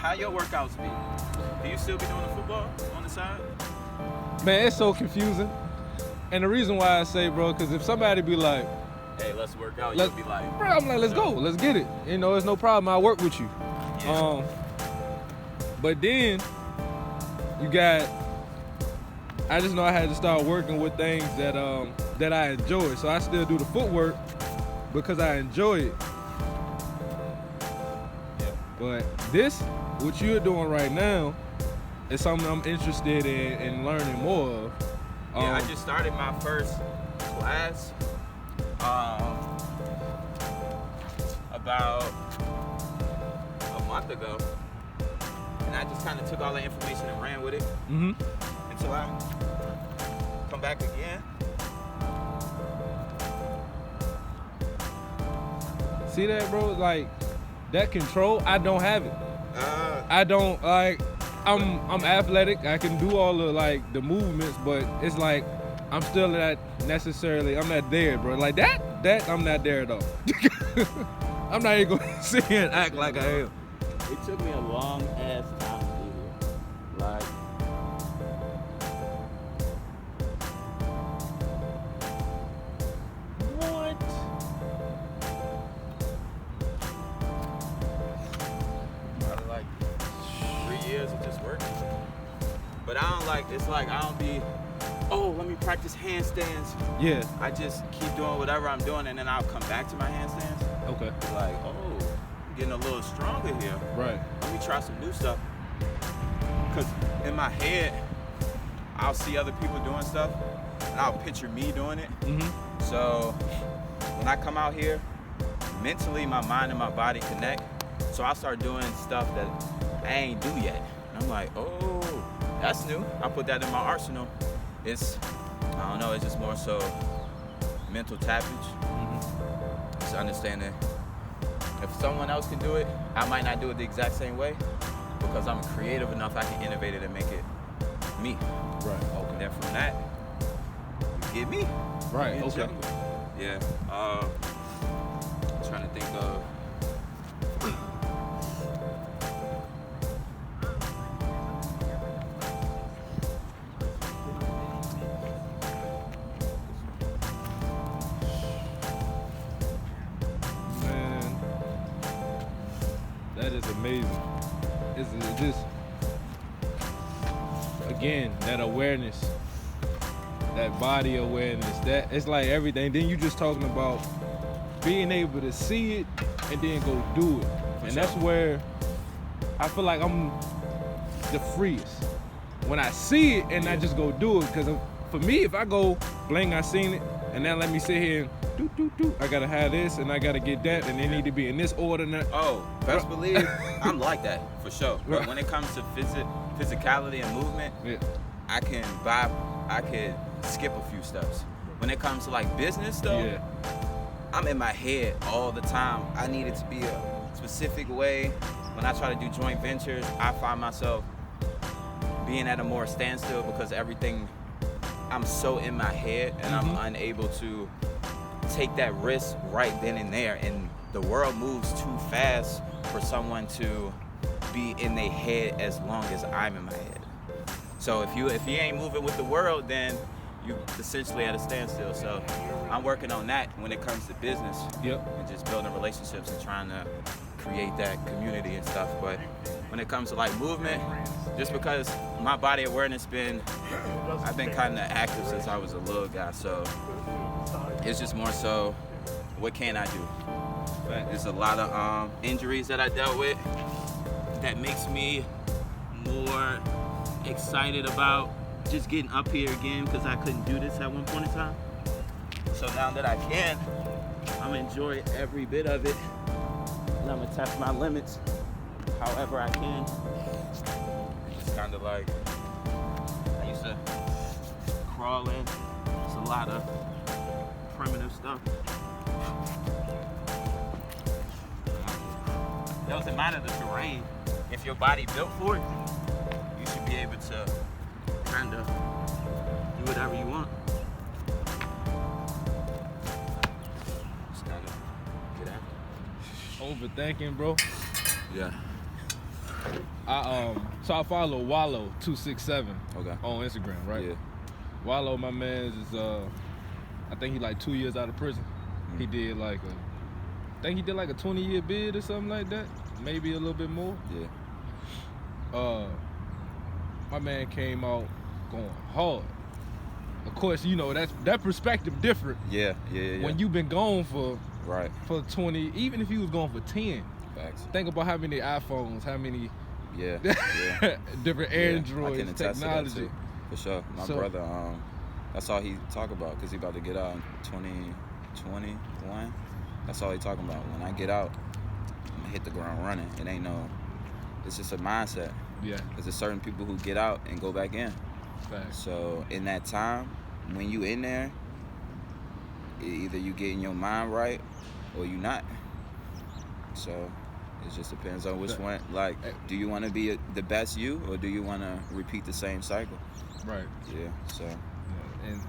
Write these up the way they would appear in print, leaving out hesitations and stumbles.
how your workouts be? Do you still be doing the football on the side? Man, it's so confusing. And the reason why I say, bro, because if somebody be like, hey, let's work out, you'll be like, bro, I'm like, let's go, let's get it. You know, it's no problem, I'll work with you. Yeah. But then you got, I just know I had to start working with things that I enjoy. So I still do the footwork because I enjoy it. Yeah. But this, what you're doing right now, is something I'm interested in learning more of. Yeah, I just started my first class about a month ago. And I just kind of took all the information and ran with it until I come back again. See that, bro? Like, that control, I don't have it. I don't, like, I'm athletic. I can do all the, like, the movements, but it's like, I'm still not necessarily, I'm not there, bro. Like, that I'm not there at all. I'm not even going to sit here and act like I am. It took me a long ass time to do it. Like, what? Probably like 3 years of just working. But I don't like, it's like I don't be, oh, let me practice handstands. Yeah. I just keep doing whatever I'm doing and then I'll come back to my handstands. Okay. Like, oh, I'm getting a little stronger here. Right. Let me try some new stuff. Because in my head, I'll see other people doing stuff and I'll picture me doing it. So when I come out here, mentally my mind and my body connect. So I start doing stuff that I ain't do yet. And I'm like, oh, that's new. I put that in my arsenal. It's, I don't know, it's just more so mental tappage. Just understanding if someone else can do it, I might not do it the exact same way because I'm creative enough, I can innovate it and make it me. Right. And then from that, you get me. Right, okay. Jungle. Yeah. I'm trying to think of. Man, that is amazing. It's just, again, that awareness, that body awareness, that it's like everything. Then you just talking about being able to see it and then go do it. And that's where I feel like I'm the freest. When I see it and I just go do it. Because for me, if I go bling, I seen it, and now let me sit here and do. I gotta have this and I gotta get that, and they need to be in this order. And that. Oh, best believe I'm like that for sure. But when it comes to physicality and movement, I can skip a few steps. When it comes to like business stuff, I'm in my head all the time. I need it to be a specific way. When I try to do joint ventures, I find myself being at a more standstill because everything, I'm so in my head and I'm unable to take that risk right then and there. And the world moves too fast for someone to be in their head as long as I'm in my head. So if you ain't moving with the world, then you essentially at a standstill. So I'm working on that when it comes to business. And just building relationships and trying to create that community and stuff. But when it comes to like movement, just because my body awareness I've been kind of active since I was a little guy. So it's just more so, what can I do? There's a lot of injuries that I dealt with that makes me more excited about just getting up here again because I couldn't do this at one point in time. So now that I can, I'm gonna enjoy every bit of it, and I'm gonna test my limits however I can. It's kind of like I used to crawl in. It's a lot of primitive stuff. It doesn't matter the terrain. If your body built for it, you should be able to kind of do whatever you want. Just kind of get after it. Overthinking, bro. Yeah. So I follow Wallow267 Okay. on Instagram, right? Yeah. Wallow, my man, is I think he like 2 years out of prison. He did like I think he did like a 20-year bid or something like that, maybe a little bit more. Yeah. My man came out going hard. Of course, you know that perspective different. Yeah. When you've been gone for right for 20, even if you was gone for 10. Facts. Think about how many iPhones, how many yeah different I Androids, can attest to that technology. too, for sure. My brother, that's all he talk about, because he about to get out in 2021. That's all he talking about. When I get out, I'm gonna hit the ground running. It ain't no, it's just a mindset. Yeah. Because there's certain people who get out and go back in. Facts. So in that time, when you in there, either you getting your mind right or you not. So it just depends on which one. Like, do you want to be the best you, or do you want to repeat the same cycle? Right. Yeah. So. Yeah. And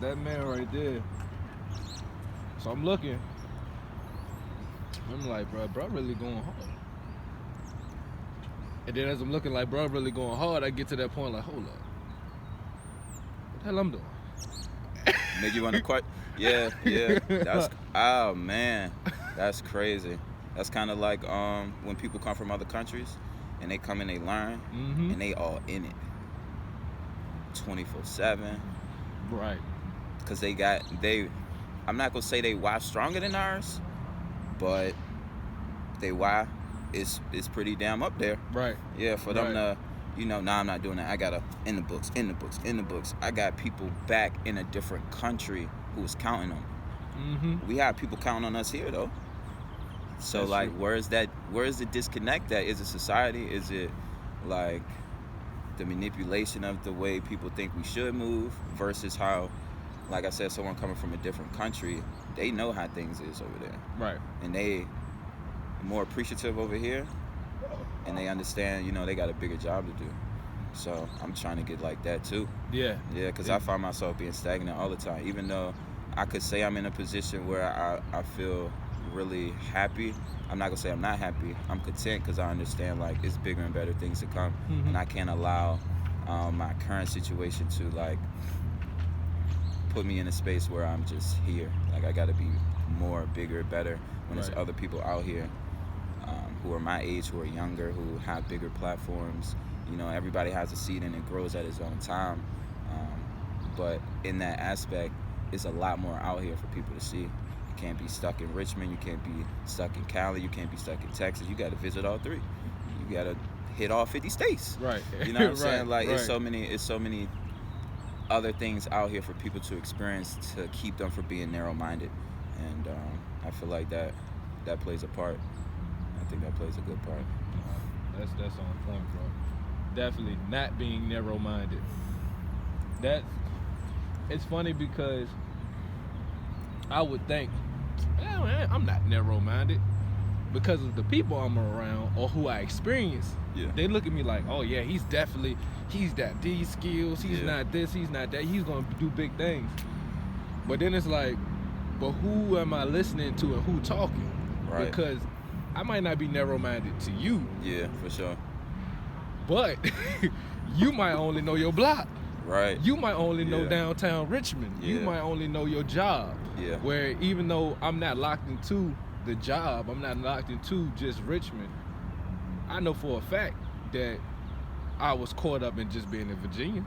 that man right there. So I'm looking. I'm like, bro, really going hard. And then as I'm looking like, bro, really going hard, I get to that point like, hold up. What the hell I'm doing? Make you want to quit? Yeah. That's, oh man, that's crazy. That's kind of like when people come from other countries and they come and they learn, and they all in it 24/7. Right. Because I'm not gonna say they why stronger than ours, but they why is pretty damn up there. Right. Yeah, for them to, I'm not doing that. I gotta in the books. I got people back in a different country who was counting on me. We have people counting on us here though. So that's like, true. where is the disconnect at? Is it society? Is it like the manipulation of the way people think we should move versus how, like I said, someone coming from a different country, they know how things is over there. Right. And they more appreciative over here, and they understand, they got a bigger job to do. So I'm trying to get like that too. Yeah. Yeah, because I find myself being stagnant all the time. Even though I could say I'm in a position where I feel really happy, I'm not gonna say I'm not happy. I'm content because I understand like it's bigger and better things to come, and I can't allow my current situation to like put me in a space where I'm just here. Like I gotta be more, bigger, better when there's other people out here who are my age, who are younger, who have bigger platforms. Everybody has a seed and it grows at its own time. But in that aspect, it's a lot more out here for people to see. You can't be stuck in Richmond, you can't be stuck in Cali, you can't be stuck in Texas. You gotta visit all three. You gotta hit all 50 states. Right. You know what I'm saying? Like it's so many other things out here for people to experience to keep them from being narrow-minded. And I feel like that plays a part. I think that plays a good part. That's on point, bro. Definitely not being narrow-minded. It's funny because I would think, I'm not narrow-minded, because of the people I'm around or who I experience. Yeah. They look at me like, oh yeah, he's got these skills, he's not this, he's not that, he's gonna do big things. But then it's like, but who am I listening to and who talking? Right. Because I might not be narrow-minded to you. Yeah, for sure. But you might only know your block. Right. You might only know downtown Richmond. Yeah. You might only know your job. Yeah. Where even though I'm not locked into the job, I'm not locked into just Richmond, I know for a fact that I was caught up in just being in Virginia.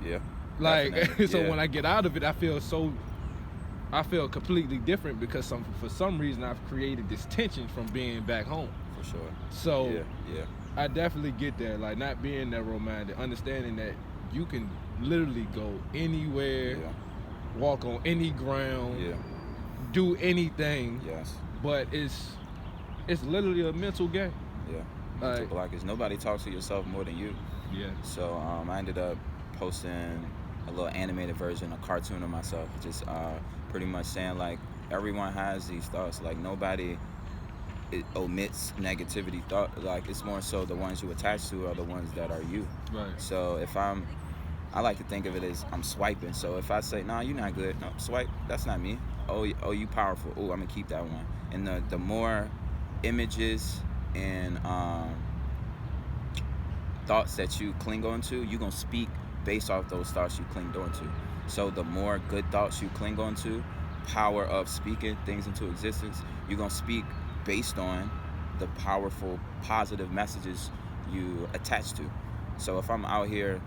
Yeah. Like, so when I get out of it, I feel completely different because for some reason I've created this tension from being back home. For sure. So yeah. I definitely get that, like not being narrow-minded, understanding that you can literally go anywhere, walk on any ground, do anything. Yes. But it's literally a mental game. Yeah. Mental blockage. Nobody talks to yourself more than you. Yeah. So I ended up posting a little animated version, a cartoon of myself, just pretty much saying like everyone has these thoughts. Like nobody omits negativity thought. Like it's more so the ones you attach to are the ones that are you. Right. So if I like to think of it as I'm swiping. So if I say, nah, you're not good. No, swipe. That's not me. Oh, you powerful. Oh, I'm gonna keep that one. And the more images and thoughts that you cling on to, you're going to speak based off those thoughts you clinged on to. So the more good thoughts you cling on to, power of speaking things into existence, you're going to speak based on the powerful, positive messages you attach to. So if I'm out here,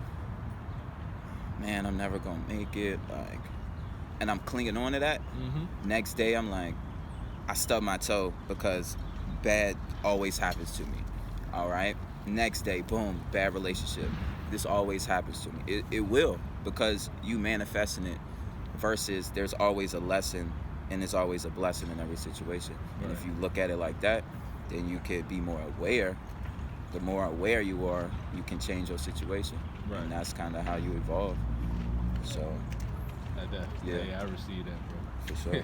man, I'm never going to make it, like, and I'm clinging on to that, next day I'm like, I stub my toe because bad always happens to me. All right? Next day, boom, bad relationship. This always happens to me. It will, because you manifesting it versus there's always a lesson and there's always a blessing in every situation. Right. And if you look at it like that, then you could be more aware. The more aware you are, you can change your situation. Right. And that's kind of how you evolve. So, yeah, I received that, bro. For sure.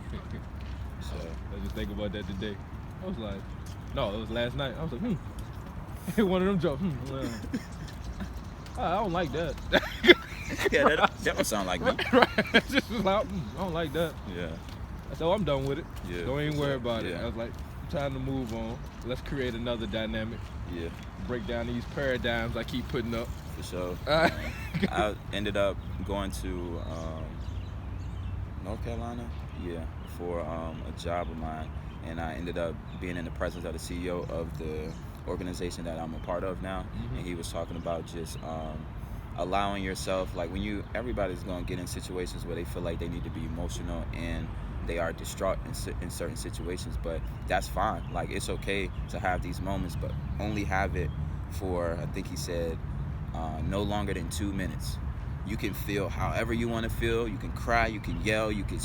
So I just think about that today. I was like, no, it was last night. I was like, one of them jokes. I don't like that. Yeah, that don't sound like me. Right. Just was like, I don't like that. Yeah. I said, I'm done with it. Yeah. Don't even worry about it. I was like, time to move on. Let's create another dynamic. Yeah. Break down these paradigms I keep putting up. For sure. I ended up going to North Carolina, for a job of mine, and I ended up being in the presence of the CEO of the organization that I'm a part of now, and he was talking about just allowing yourself, like everybody's going to get in situations where they feel like they need to be emotional and they are distraught in certain situations, but that's fine. Like, it's okay to have these moments, but only have it for, I think he said, no longer than 2 minutes. You can feel however you want to feel. You can cry, you can yell, you can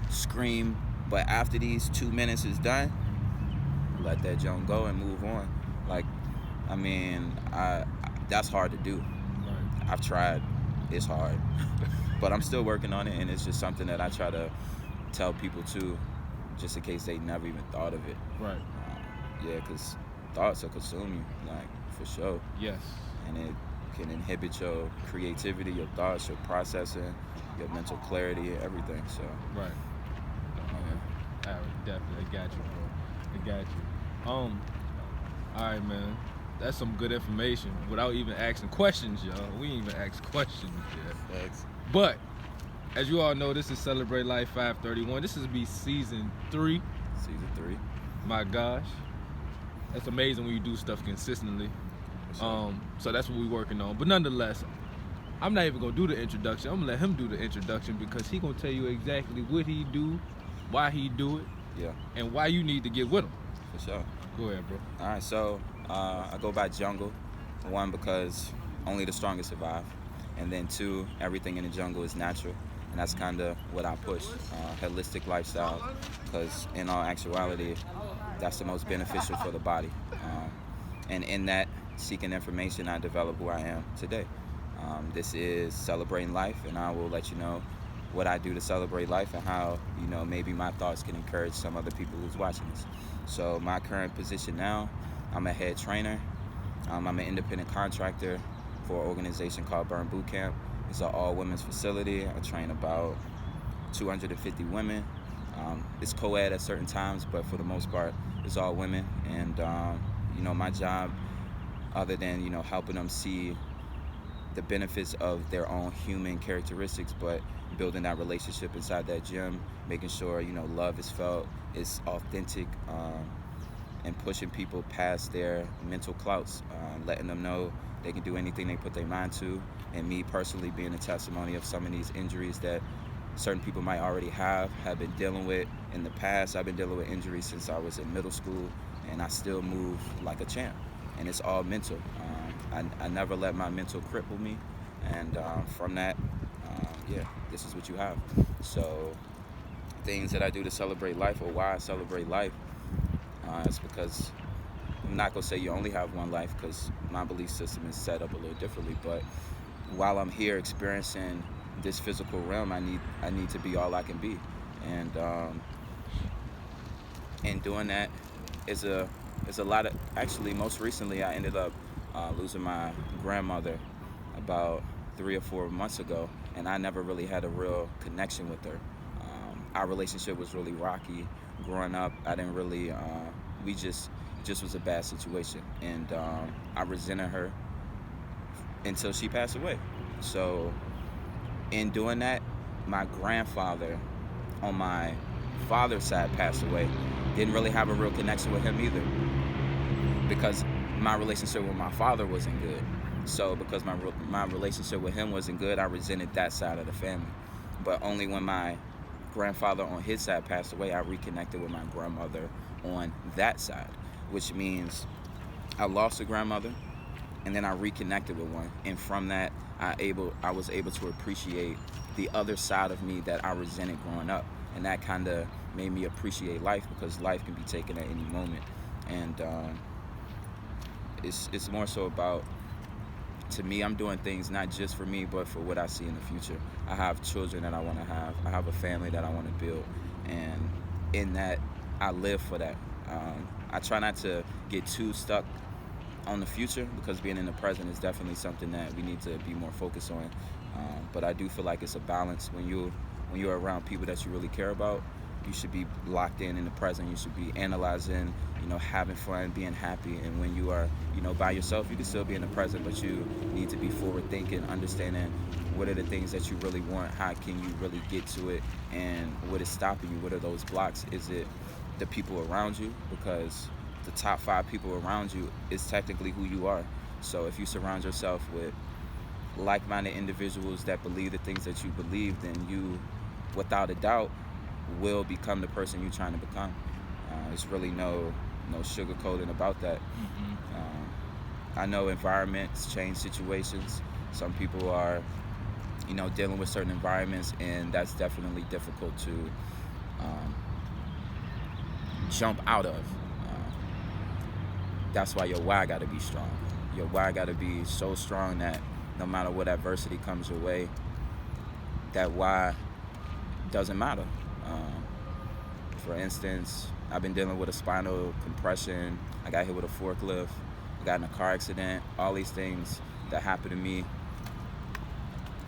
scream, but after these 2 minutes is done, let that junk go and move on. Like, I mean, that's hard to do. Right. I've tried. It's hard. But I'm still working on it, and it's just something that I try to tell people too, just in case they never even thought of it. Right. Because thoughts will consume you, like, for sure. Yes. And it can inhibit your creativity, your thoughts, your processing, your mental clarity, everything. So. Right. I definitely got you, bro. I got you. All right, man. That's some good information without even asking questions, y'all. We ain't even ask questions yet. Thanks. But as you all know, this is Celebrate Life 531. This is season 3. Season 3. My gosh. That's amazing when you do stuff consistently. Sure. So that's what we're working on. But nonetheless, I'm not even going to do the introduction. I'm going to let him do the introduction because he's going to tell you exactly what he do, why he do it, and why you need to get with him. For sure. Go ahead, bro. All right, so I go by Jungle. 1, because only the strongest survive. And then 2, everything in the jungle is natural. And that's kind of what I push, holistic lifestyle, because in all actuality, that's the most beneficial for the body. And in that, seeking information, I develop who I am today. This is Celebrating Life, and I will let you know what I do to celebrate life and how, maybe my thoughts can encourage some other people who's watching this. So my current position now, I'm a head trainer. I'm an independent contractor for an organization called Burn Boot Camp. It's an all-women's facility. I train about 250 women. It's co-ed at certain times, but for the most part, it's all women. And, my job, other than, helping them see the benefits of their own human characteristics, but building that relationship inside that gym, making sure, love is felt, it's authentic, and pushing people past their mental clouts, letting them know they can do anything they put their mind to. And me personally being a testimony of some of these injuries that certain people might already have been dealing with in the past. I've been dealing with injuries since I was in middle school, and I still move like a champ. And it's all mental. I never let my mental cripple me. And from that, this is what you have. So things that I do to celebrate life, or why I celebrate life, it's because I'm not going to say you only have one life, because my belief system is set up a little differently. But while I'm here experiencing this physical realm, I need to be all I can be. And doing that is a lot of, actually, most recently I ended up losing my grandmother about 3 or 4 months ago, and I never really had a real connection with her. Our relationship was really rocky growing up. I didn't really, we just was a bad situation, and I resented her until she passed away. So in doing that, my grandfather on my father's side passed away. Didn't really have a real connection with him either, because my relationship with my father wasn't good. So because my relationship with him wasn't good, I resented that side of the family. But only when my grandfather on his side passed away, I reconnected with my grandmother on that side, which means I lost a grandmother and then I reconnected with one. And from that, I was able to appreciate the other side of me that I resented growing up. And that kind of made me appreciate life, because life can be taken at any moment. And it's more so about, to me, I'm doing things not just for me, but for what I see in the future. I have children that I want to have. I have a family that I want to build. And in that, I live for that. I try not to get too stuck on the future, because being in the present is definitely something that we need to be more focused on. But I do feel like it's a balance. When you're around people that you really care about, you should be locked in the present. You should be analyzing, having fun, being happy. And when you are, by yourself, you can still be in the present, but you need to be forward thinking, understanding what are the things that you really want, how can you really get to it, and what is stopping you, what are those blocks. Is it the people around you? Because the top 5 people around you is technically who you are. So if you surround yourself with like-minded individuals that believe the things that you believe, then you, without a doubt, will become the person you're trying to become. There's really no sugarcoating about that. I know environments change situations. Some people are, dealing with certain environments, and that's definitely difficult to jump out of. That's why your why got to be strong. Your why got to be so strong that no matter what adversity comes your way, that why doesn't matter. For instance, I've been dealing with a spinal compression. I got hit with a forklift. I got in a car accident. All these things that happened to me.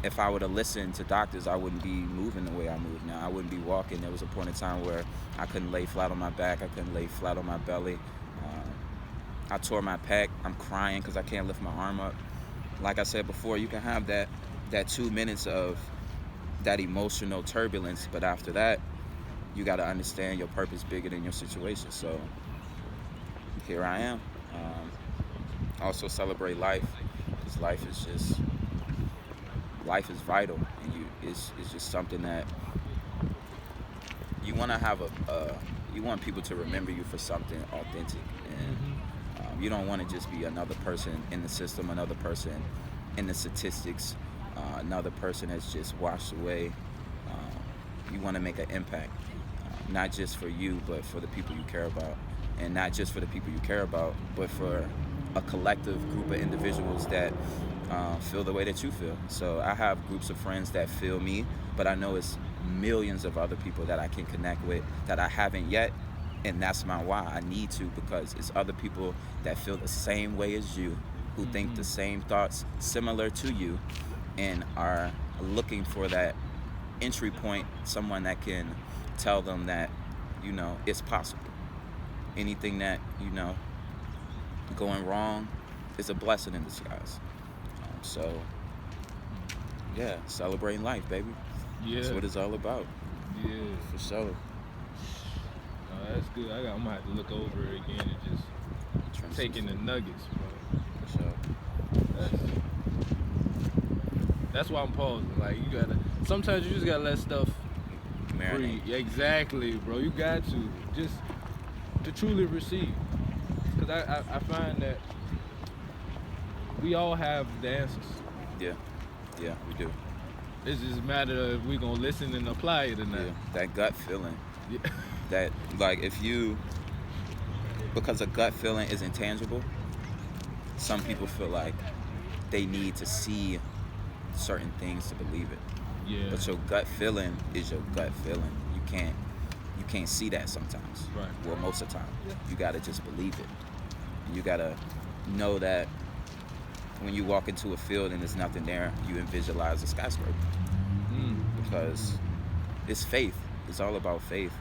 If I would have listened to doctors, I wouldn't be moving the way I move now. I wouldn't be walking. There was a point in time where I couldn't lay flat on my back. I couldn't lay flat on my belly. I tore my pec. I'm crying because I can't lift my arm up. Like I said before, you can have that 2 minutes of that emotional turbulence, but after that, you got to understand your purpose bigger than your situation. So here I am. Also celebrate life, because life is vital, and it's just something that you want to have you want people to remember you for something authentic, and you don't want to just be another person in the system, another person in the statistics, another person that's just washed away. You want to make an impact, not just for you, but for the people you care about. And not just for the people you care about, but for a collective group of individuals that feel the way that you feel. So I have groups of friends that feel me, but I know it's millions of other people that I can connect with that I haven't yet. And that's my why. I need to, because it's other people that feel the same way as you, who think the same thoughts similar to you, and are looking for that entry point, someone that can tell them that, it's possible. Anything that, going wrong is a blessing in disguise. So, yeah, celebrating life, baby. Yeah. That's what it's all about. Yeah. For sure. That's good. I'm gonna have to look over it again and just take in the nuggets, bro. For sure. That's why I'm pausing. Like, sometimes you just gotta let stuff Marinate. breathe. Exactly, bro. You got to just to truly receive. Because I find that we all have the answers. Yeah, we do. It's just a matter of if we're gonna listen and apply it or not. Yeah, that gut feeling. Yeah. That, like, because a gut feeling is intangible, some people feel like they need to see certain things to believe it. Yeah. But your gut feeling is your gut feeling. You can't see that sometimes. Right. Well, most of the time. You gotta just believe it. You gotta know that when you walk into a field and there's nothing there, you visualize a skyscraper. Because it's faith. It's all about faith.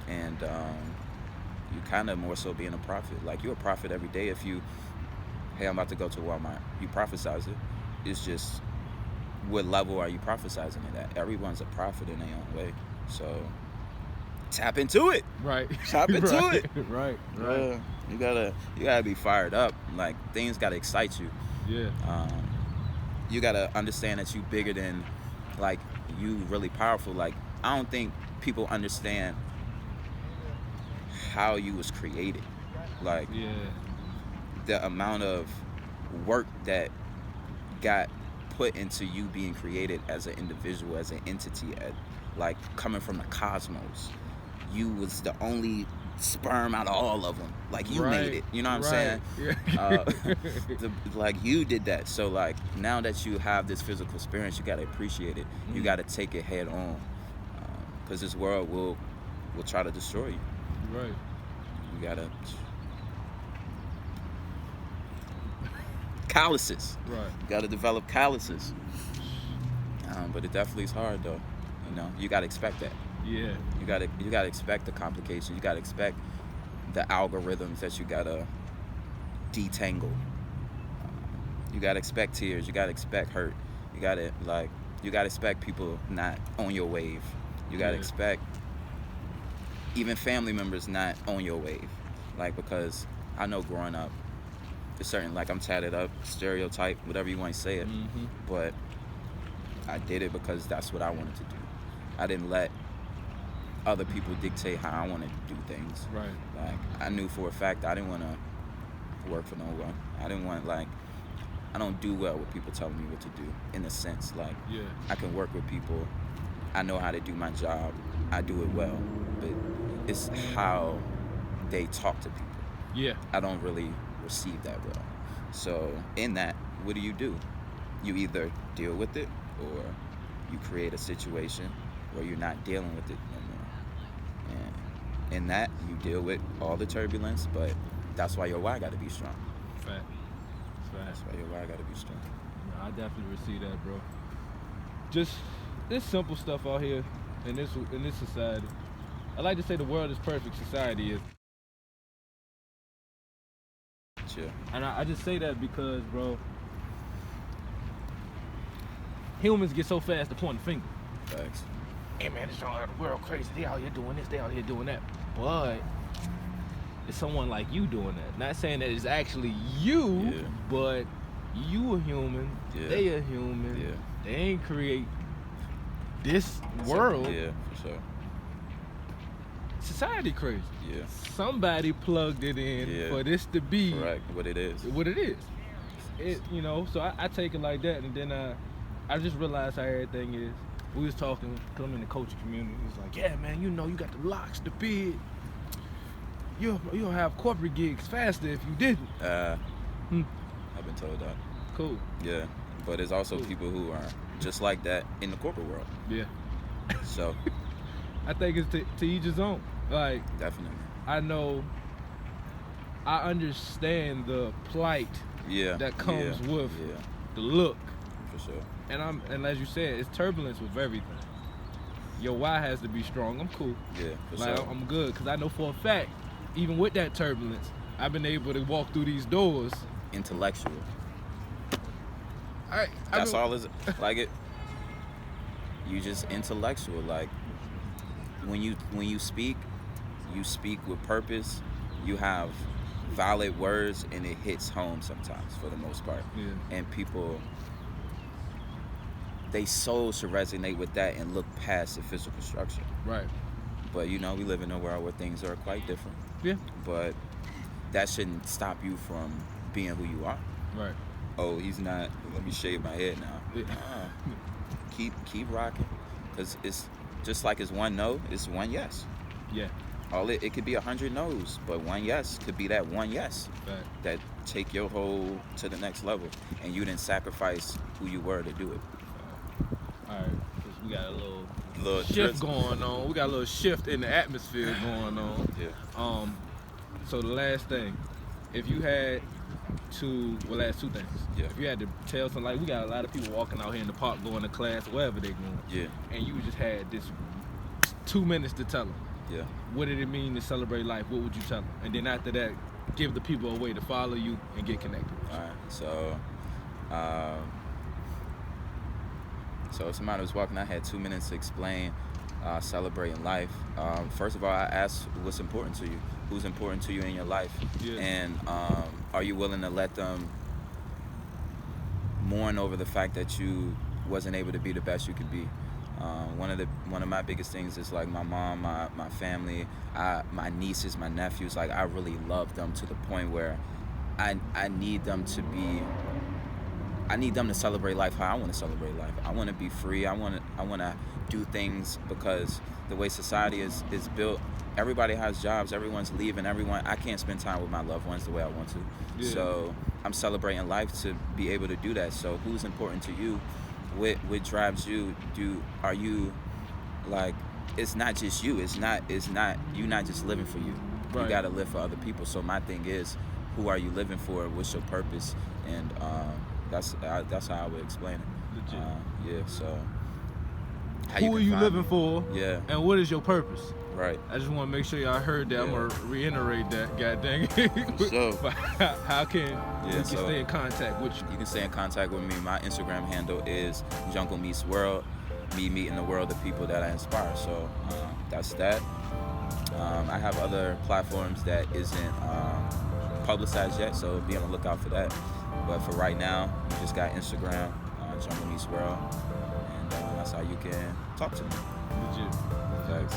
And you kind of more so being a prophet. Like, you're a prophet every day. If you, hey, I'm about to go to Walmart, you prophesize it. it's just what level are you prophesizing it at? Everyone's a prophet in their own way. So tap into it. Right. Tap into right. it. Right. You gotta be fired up. Like, things gotta excite you. Yeah. You gotta understand that you bigger than, like, you really powerful. Like, I don't think people understand how you was created. Like, the amount of work that got put into you being created as an individual, as an entity, like coming from the cosmos. You was the only sperm out of all of them. Like, you made it. You know what I'm saying? Yeah. Like, you did that. So, like, now that you have this physical experience, you gotta appreciate it. You gotta take it head on, because this world will try to destroy you. Right. You gotta calluses. Right. You gotta develop calluses. But it definitely is hard, though. You know, you gotta expect that. Yeah. You gotta expect the complications. You gotta expect the algorithms that you gotta detangle. You gotta expect tears. You gotta expect hurt. You gotta expect people not on your wave. You gotta expect even family members not on your wave. Like, because I know growing up, it's certain, like, I'm tatted up, stereotype, whatever you want to say it, but I did it because that's what I wanted to do. I didn't let other people dictate how I wanted to do things. Right. Like, I knew for a fact I didn't want to work for no one. I didn't want, like, I don't do well with people telling me what to do, in a sense. Like, I can work with people. I know how to do my job. I do it well. But it's how they talk to people. Yeah. I don't really receive that well. So in that, what do? You either deal with it, or you create a situation where you're not dealing with it no more. And in that, you deal with all the turbulence, but that's why your why got to be strong. Fact. That's why your why got to be strong. Yeah, I definitely receive that, bro. Just this simple stuff out here in this society. I like to say the world is perfect. Society is. Chill. And I just say that because, bro, humans get so fast to point the finger. Thanks. Hey, man, it's all the world crazy. They out here doing this, they out here doing that. But it's someone like you doing that. Not saying that it's actually you, but you a human, they a human. They ain't create this world. Yeah, for sure. Society crazy. Yeah. Somebody plugged it in for this to be what it is. You know, so I take it like that, and then I just realized how everything is. We was talking, cause I'm in the coaching community. He's like, yeah, man, you know, you got the locks, the bid. You'll have corporate gigs faster if you didn't. I've been told that. Cool. Yeah, but there's also people who are just like that in the corporate world. Yeah. So I think it's to each his own. Like, definitely. I understand the plight that comes with the look. For sure. And as you said, it's turbulence with everything. Your why has to be strong. I'm cool. Yeah, for like, sure. I'm good, because I know for a fact, even with that turbulence, I've been able to walk through these doors. Intellectual. That's all is like it. You just intellectual. Like, when you speak with purpose. You have valid words, and it hits home sometimes, for the most part. Yeah. And people, they soul should resonate with that and look past the physical structure. Right. But, you know, we live in a world where things are quite different. Yeah. But that shouldn't stop you from being who you are. Right. Oh, he's not. Let me shave my head now. Yeah. Keep rocking, because it's just like it's one no, it's one yes. Yeah. It could be 100 no's, but one yes could be that one yes. Right. That take your whole to the next level, and you didn't sacrifice who you were to do it. All right, because we got a little drift shift going on. We got a little shift in the atmosphere going on. Yeah. So the last thing, if you had to, last two things. Yeah. If you had to tell something, like, we got a lot of people walking out here in the park going to class, wherever they going. Yeah. And you just had this 2 minutes to tell them. Yeah. What did it mean to celebrate life? What would you tell them? And then after that, give the people a way to follow you and get connected. All right. So, So if somebody was walking, I had 2 minutes to explain celebrating life. First of all, I asked what's important to you, who's important to you in your life, and are you willing to let them mourn over the fact that you wasn't able to be the best you could be. One of my biggest things is like my mom, my family, my nieces, my nephews. Like I really love them to the point where I need them to be. I need them to celebrate life how I want to celebrate life. I want to be free. I want to do things because the way society is built, everybody has jobs. Everyone's leaving. I can't spend time with my loved ones the way I want to. Yeah. So I'm celebrating life to be able to do that. So who's important to you? What drives you? Are you like? It's not just you. It's not. You're not just living for you. Right. You got to live for other people. So my thing is, who are you living for? What's your purpose? And that's how I would explain it. Legit. Yeah. So who are you living for? Yeah. And what is your purpose? Right. I just want to make sure y'all heard that. Yeah. I'm gonna reiterate that. God dang it. So how can we stay in contact with you? You can stay in contact with me. My Instagram handle is Jungle Meets World. Me meeting the world of people that I inspire. So that's that. I have other platforms that isn't publicized yet, so be on the lookout for that. But for right now, you just got Instagram, Jungle Meets World, and that's how you can talk to me. Legit. Thanks.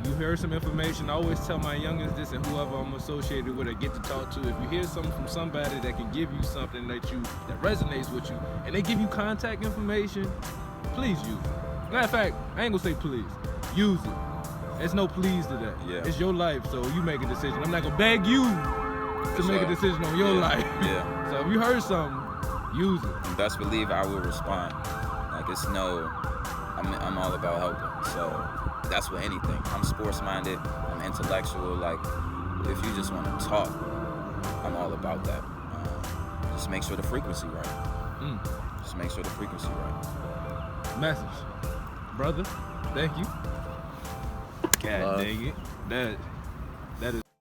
You heard some information. I always tell my youngins this, and whoever I'm associated with, I get to talk to. If you hear something from somebody that can give you something that resonates with you, and they give you contact information, please use it. Matter of fact, I ain't gonna say please. Use it. There's no please to that. Yeah. It's your life, so you make a decision. I'm not gonna beg you to make a decision on your life. Yeah. So if you heard something, use it. And best believe I will respond. Like I'm all about helping. So that's with anything. I'm sports minded. I'm intellectual. Like if you just want to talk, I'm all about that. Just make sure the frequency right. Just make sure the frequency right. Message, brother. Thank you. God dang it. That